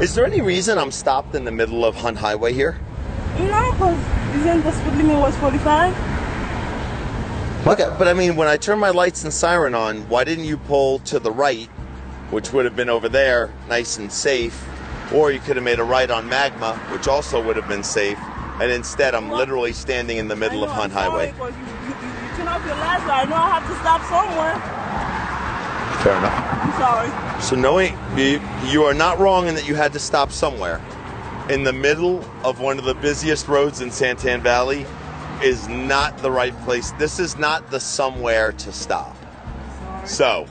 Is there any reason I'm stopped in the middle of Hunt Highway here? No, because isn't the speed limit was 45? Okay, but I mean, when I turn my lights and siren on, why didn't you pull to the right, which would have been over there, nice and safe, or you could have made a right on Magma, which also would have been safe, and instead I'm literally standing in the middle of Hunt Highway. You turn off your lights, but I know I have to stop somewhere. Fair enough. I'm sorry. So knowing you are not wrong in that you had to stop somewhere. In the middle of one of the busiest roads in Santan Valley is not the right place. This is not the somewhere to stop. So,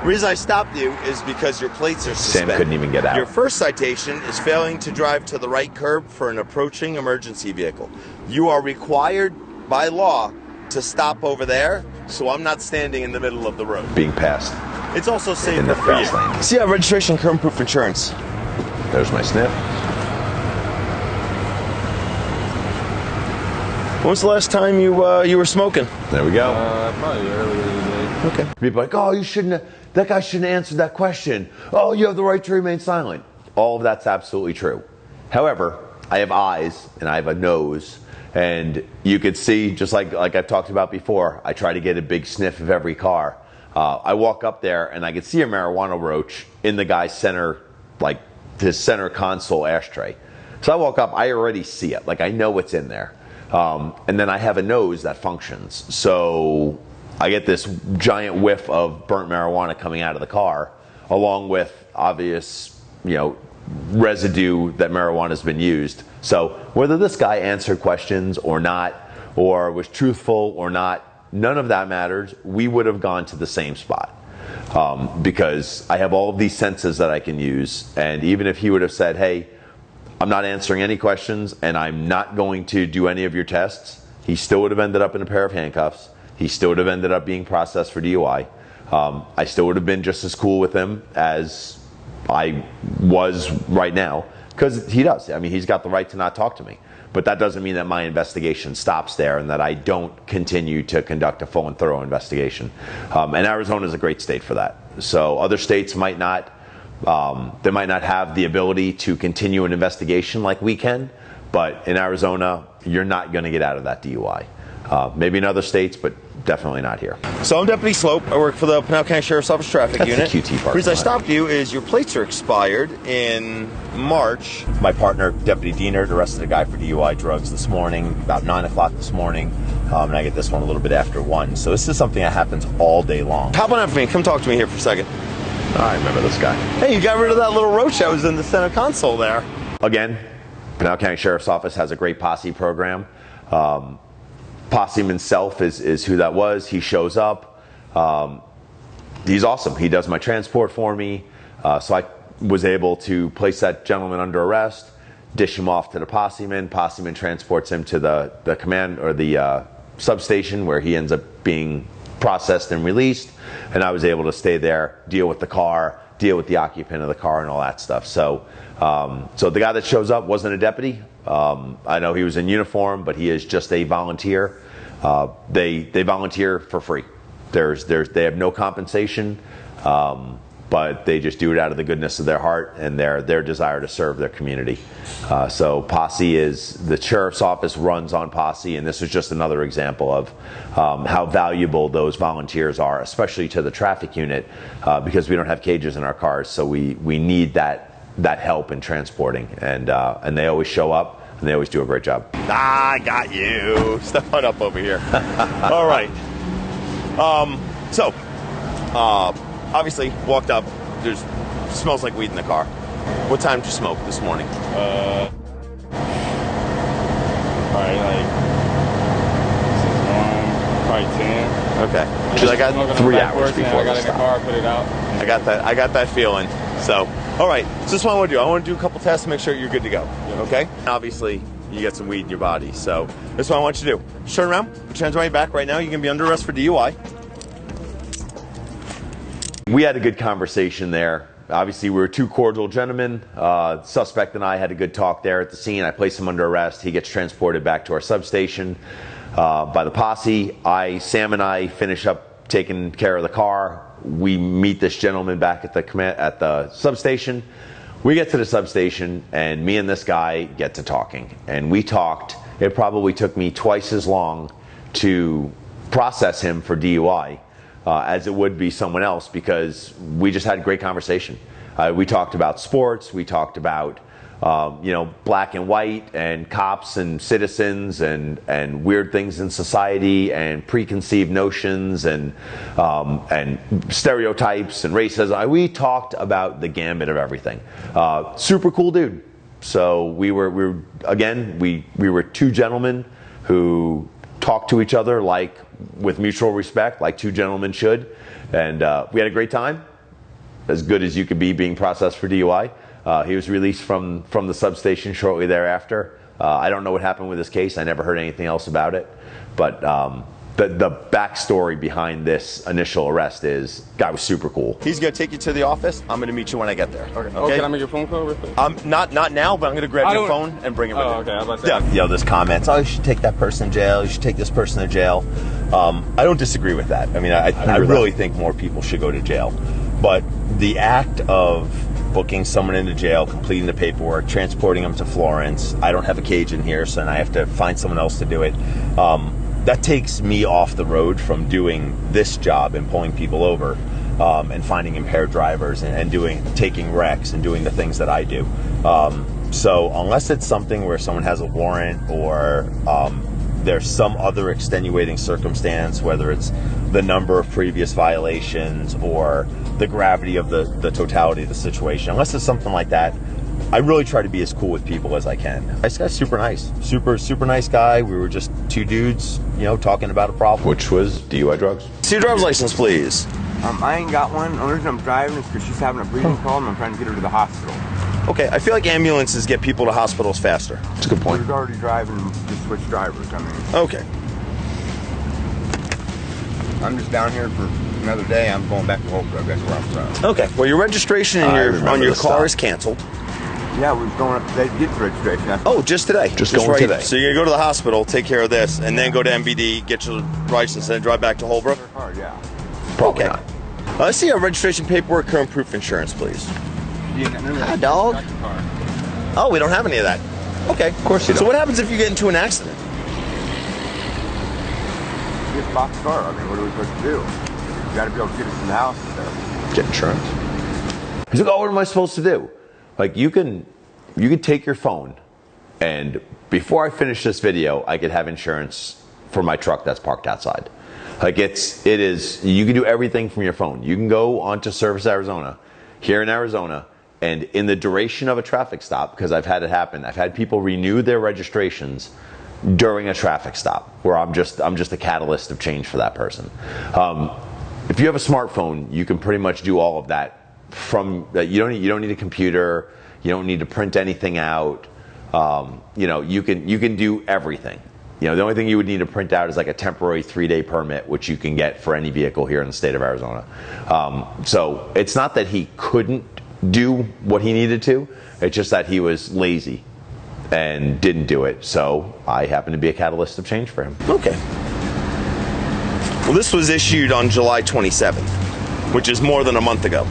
the reason I stopped you is because your plates are suspended. Sam couldn't even get out. Your first citation is failing to drive to the right curb for an approaching emergency vehicle. You are required by law to stop over there, so I'm not standing in the middle of the road. Being passed. It's also safer In the for you. fast lane. See, I have registration, current proof insurance. There's my sniff. When was the last time you were smoking? There we go. Probably earlier today. Okay. People are like, oh, you shouldn't have, that guy shouldn't have answered that question. Oh, you have the right to remain silent. All of that's absolutely true. However, I have eyes and I have a nose, and you could see, just like I've talked about before, I try to get a big sniff of every car. I walk up there and I could see a marijuana roach in the guy's center, like his center console ashtray. So I walk up, I already see it, like I know what's in there. And then I have a nose that functions. So I get this giant whiff of burnt marijuana coming out of the car, along with obvious, residue that marijuana has been used. So whether this guy answered questions or not, or was truthful or not, none of that matters. We would have gone to the same spot. Because I have all of these senses that I can use. And even if he would have said, hey, I'm not answering any questions and I'm not going to do any of your tests, he still would have ended up in a pair of handcuffs. He still would have ended up being processed for DUI. I still would have been just as cool with him as I was right now, because he does. I mean, he's got the right to not talk to me. But that doesn't mean that my investigation stops there and that I don't continue to conduct a full and thorough investigation. And Arizona is a great state for that. So other states might not, they might not have the ability to continue an investigation like we can, but in Arizona, you're not going to get out of that DUI. Maybe in other states, but definitely not here. So I'm Deputy Sloup. I work for the Pinal County Sheriff's Office Traffic Unit. That's the QT part. The reason I stopped you is your plates are expired in March. My partner, Deputy Diener, arrested a guy for DUI drugs this morning, about 9 o'clock this morning, and I get this one a little bit after 1. So this is something that happens all day long. Hop on out for me. Come talk to me here for a second. I remember this guy. Hey, you got rid of that little roach that was in the center console there. Again, Pinal County Sheriff's Office has a great Posi program. Posi himself is who that was. He shows up. He's awesome. He does my transport for me. So I was able to place that gentleman under arrest, dish him off to the Posiman. Posiman transports him to the command or the substation where he ends up being processed and released. And I was able to stay there, deal with the car, deal with the occupant of the car and all that stuff. So so the guy that shows up wasn't a deputy. I know he was in uniform, but he is just a volunteer. They volunteer for free. They have no compensation, but they just do it out of the goodness of their heart and their desire to serve their community. So Posi is, the Sheriff's Office runs on Posi, and this is just another example of how valuable those volunteers are, especially to the traffic unit, because we don't have cages in our cars, so we need that help in transporting, and they always show up. And they always do a great job. I got you. Step on up over here. All right. So, obviously, walked up. There's smells like weed in the car. What time did you smoke this morning? Probably like 10. Okay. Because I got 3 hours before I got the in the car, put it out. I got that feeling. So, all right. So this is what I want to do. I want to do a couple tests to make sure you're good to go. Okay? Obviously, you got some weed in your body. So this is what I want you to do. Just turn around. Put your hands on your back right now. You can be under arrest for DUI. We had a good conversation there. Obviously, we were 2 cordial gentlemen. Suspect and I had a good talk there at the scene. I placed him under arrest. He gets transported back to our substation by the Posi. Sam and I finish up taking care of the car. We meet this gentleman back at the substation. we get to the substation, and me and this guy get to talking. And we talked. It probably took me twice as long to process him for DUI as it would be someone else, because we just had a great conversation. We talked about sports. We talked about black and white and cops and citizens and weird things in society and preconceived notions and stereotypes and racism. We talked about the gambit of everything. Super cool dude. So we were two gentlemen who talked to each other with mutual respect, like two gentlemen should. And we had a great time, as good as you could be being processed for DUI. He was released from the substation shortly thereafter. I don't know what happened with his case. I never heard anything else about it. But the backstory behind this initial arrest is, guy was super cool. He's going to take you to the office. I'm going to meet you when I get there. Okay. Oh, can I make your phone call real quick? Not now, but I'm going to grab your phone and bring it with you. Okay. I was about to say. Yeah. There's comments. Oh, you should take that person to jail. You should take this person to jail. I don't disagree with that. I mean, I really think more people should go to jail. But the act of booking someone into jail, completing the paperwork, transporting them to Florence. I don't have a cage in here, so then I have to find someone else to do it. That takes me off the road from doing this job and pulling people over and finding impaired drivers and taking wrecks and doing the things that I do. So unless it's something where someone has a warrant or there's some other extenuating circumstance, whether it's the number of previous violations or the gravity of the totality of the situation, unless it's something like that, I really try to be as cool with people as I can. This guy's super nice. Super nice guy. We were just two dudes, talking about a problem. Which was DUI drugs. See your driver's license, please. I ain't got one. The only reason I'm driving is because she's having a breathing problem. I'm trying to get her to the hospital. Okay, I feel like ambulances get people to hospitals faster. That's a good point. She's already driving, just switch drivers. Okay. I'm just down here for another day. I'm going back to Holbrook. That's where I'm from. Okay. Well, your registration on your car is canceled. Yeah, we was going up today to get the registration. Oh, just today? Just going today. So you're going to go to the hospital, take care of this, and then go to MVD, get your license, and then drive back to Holbrook? Yeah. Probably okay. not. Let's see our registration paperwork, current proof insurance, please. Hi, dog. Oh, we don't have any of that. Okay. Of course you don't. So what happens if you get into an accident? Just bought the car. What are we supposed to do? You got to be able to get us in the house and stuff. Get insurance. He's like, oh, what am I supposed to do? Like, you can take your phone, and before I finish this video, I could have insurance for my truck that's parked outside. Like, it is, you can do everything from your phone. You can go onto Service Arizona, here in Arizona, and in the duration of a traffic stop, because I've had it happen, I've had people renew their registrations during a traffic stop, where I'm just a catalyst of change for that person. If you have a smartphone, you can pretty much do all of that from you don't need a computer, you don't need to print anything out. You can do everything. The only thing you would need to print out is like a temporary 3-day permit, which you can get for any vehicle here in the state of Arizona. So it's not that he couldn't do what he needed to, it's just that he was lazy and didn't do it. So I happen to be a catalyst of change for him. Okay. Well, this was issued on July 27th, which is more than a month ago.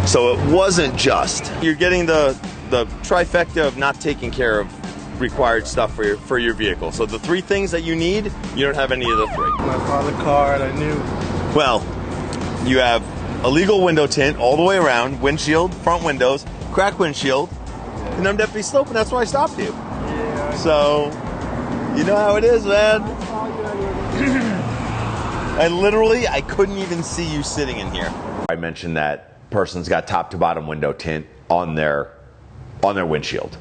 So it wasn't just. You're getting the trifecta of not taking care of required stuff for your vehicle. So the 3 things that you need, you don't have any of the 3. My father card, I knew. Well, you have illegal window tint all the way around, windshield, front windows, cracked windshield, and I'm Deputy Sloup, and that's why I stopped you. Yeah. So, you know how it is, man. I couldn't even see you sitting in here. I mentioned that person's got top to bottom window tint on their windshield.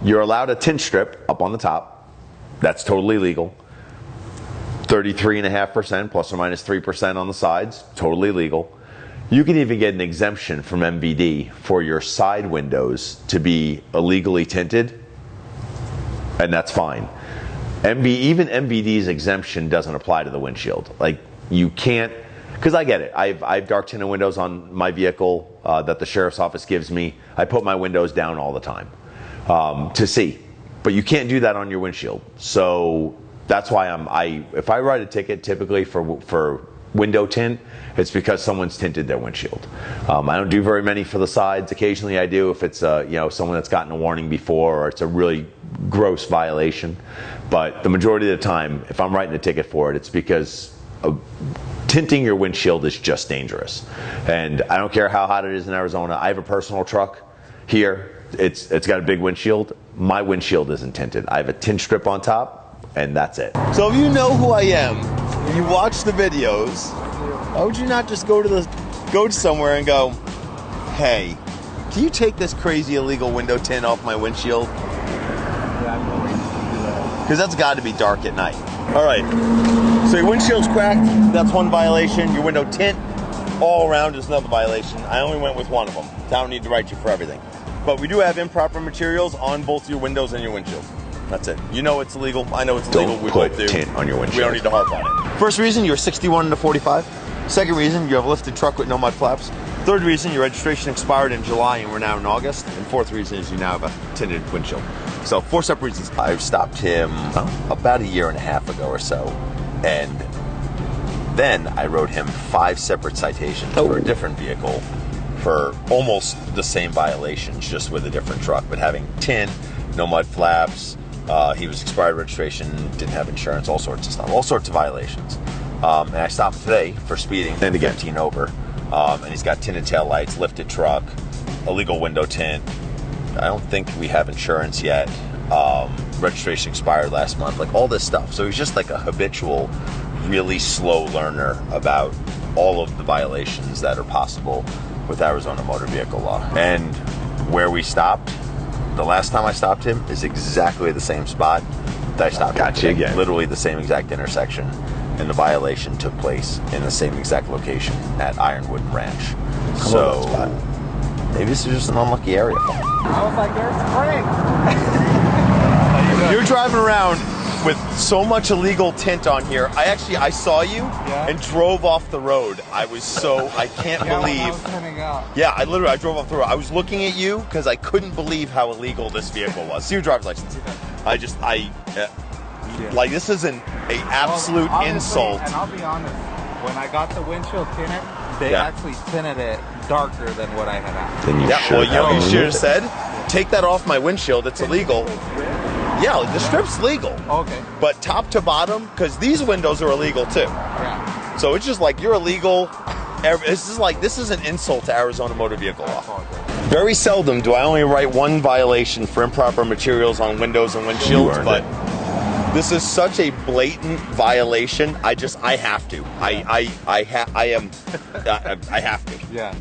You're allowed a tint strip up on the top. That's totally legal. 33.5% plus or minus 3% on the sides, totally legal. You can even get an exemption from MVD for your side windows to be illegally tinted, and that's fine. Even MVD's exemption doesn't apply to the windshield. Like, you can't, because I get it. I've dark tinted windows on my vehicle that the sheriff's office gives me. I put my windows down all the time to see, but you can't do that on your windshield. So that's why if I write a ticket typically for window tint, it's because someone's tinted their windshield. I don't do very many for the sides. Occasionally I do if it's someone that's gotten a warning before or it's a really gross violation. But the majority of the time, if I'm writing a ticket for it, it's because tinting your windshield is just dangerous. And I don't care how hot it is in Arizona. I have a personal truck here. It's got a big windshield. My windshield isn't tinted. I have a tint strip on top, and that's it. So if you know who I am, you watch the videos, why would you not just go to somewhere and go, hey, can you take this crazy illegal window tint off my windshield? Because that's got to be dark at night. All right, so your windshield's cracked, that's one violation. Your window tint all around is another violation. I only went with one of them. I don't need to write you for everything. But we do have improper materials on both your windows and your windshield. That's it. You know it's illegal. I know it's illegal. We both do. Tint on your windshield. We don't need to harp on it. First reason, you're 61 to 45. Second reason, you have a lifted truck with no mud flaps. Third reason, your registration expired in July and we're now in August. And fourth reason is you now have a tinted windshield. So 4 separate reasons. I've stopped him about 1.5 years ago or so. And then I wrote him 5 separate citations for a different vehicle for almost the same violations, just with a different truck, but having tint, no mud flaps, he was expired registration, didn't have insurance, all sorts of stuff, all sorts of violations. And I stopped him today for speeding, and again, 15 over, and he's got tinted tail lights, lifted truck, illegal window tint. I don't think we have insurance yet. Registration expired last month, like all this stuff. So he's just like a habitual, really slow learner about all of the violations that are possible with Arizona motor vehicle law. And where we stopped, the last time I stopped him is exactly the same spot that I stopped him today. Again. Literally the same exact intersection. And the violation took place in the same exact location at Ironwood Ranch. So maybe this is just an unlucky area. I was like, there's spring. You're driving around with so much illegal tint on here. I saw you and drove off the road. I can't believe. I was turning out. Yeah, I drove off the road. I was looking at you because I couldn't believe how illegal this vehicle was. See your driver's license. Like this is an absolute insult. And I'll be honest, when I got the windshield tinted, they actually tinted it darker than what I had asked. Then you Well, you know what you should have said? Take that off my windshield. It's illegal. Yeah, the strip's legal. Okay. But top to bottom, because these windows are illegal too. Yeah. So it's just like you're illegal. This is an insult to Arizona motor vehicle law. Very seldom do I only write one violation for improper materials on windows and windshields, but this is such a blatant violation. I have to. I have to. Yeah.